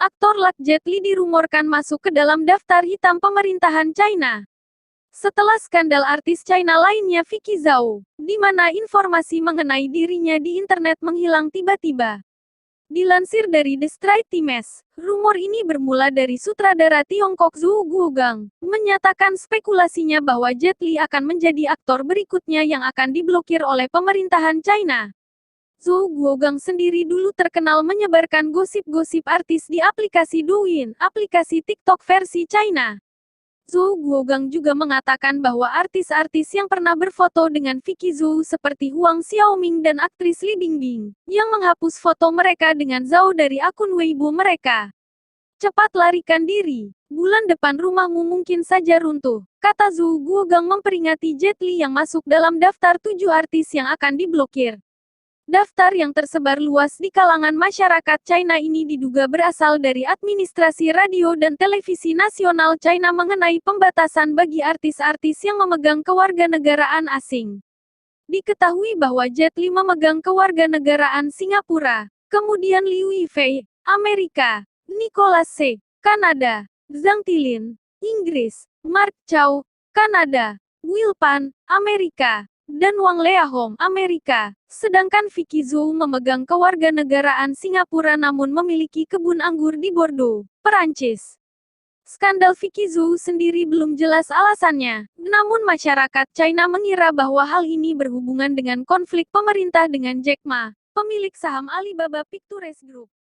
Aktor Lak Jet Li dirumorkan masuk ke dalam daftar hitam pemerintahan China. Setelah skandal artis China lainnya Vicky Zhao, di mana informasi mengenai dirinya di internet menghilang tiba-tiba. Dilansir dari The Straits Times, rumor ini bermula dari sutradara Tiongkok Zhou Guogang, menyatakan spekulasinya bahwa Jet Li akan menjadi aktor berikutnya yang akan diblokir oleh pemerintahan China. Zhou Guogang sendiri dulu terkenal menyebarkan gosip-gosip artis di aplikasi Douyin, aplikasi TikTok versi China. Zhou Guogang juga mengatakan bahwa artis-artis yang pernah berfoto dengan Vicky Zhou seperti Huang Xiaoming dan aktris Li Bingbing, yang menghapus foto mereka dengan Zhao dari akun Weibo mereka. Cepat larikan diri, bulan depan rumahmu mungkin saja runtuh, kata Zhou Guogang memperingati Jet Li yang masuk dalam daftar 7 artis yang akan diblokir. Daftar yang tersebar luas di kalangan masyarakat China ini diduga berasal dari administrasi radio dan televisi nasional China mengenai pembatasan bagi artis-artis yang memegang kewarganegaraan asing. Diketahui bahwa Jet Li memegang kewarganegaraan Singapura, kemudian Liu Yifei, Amerika, Nicholas Tse, Kanada, Zhang Tilin, Inggris, Mark Chow, Kanada, Will Pan, Amerika, dan Wang Leahong, Amerika. Sedangkan Vicky Zhou memegang kewarganegaraan Singapura namun memiliki kebun anggur di Bordeaux, Perancis. Skandal Vicky Zhou sendiri belum jelas alasannya, namun masyarakat China mengira bahwa hal ini berhubungan dengan konflik pemerintah dengan Jack Ma, pemilik saham Alibaba Pictures Group.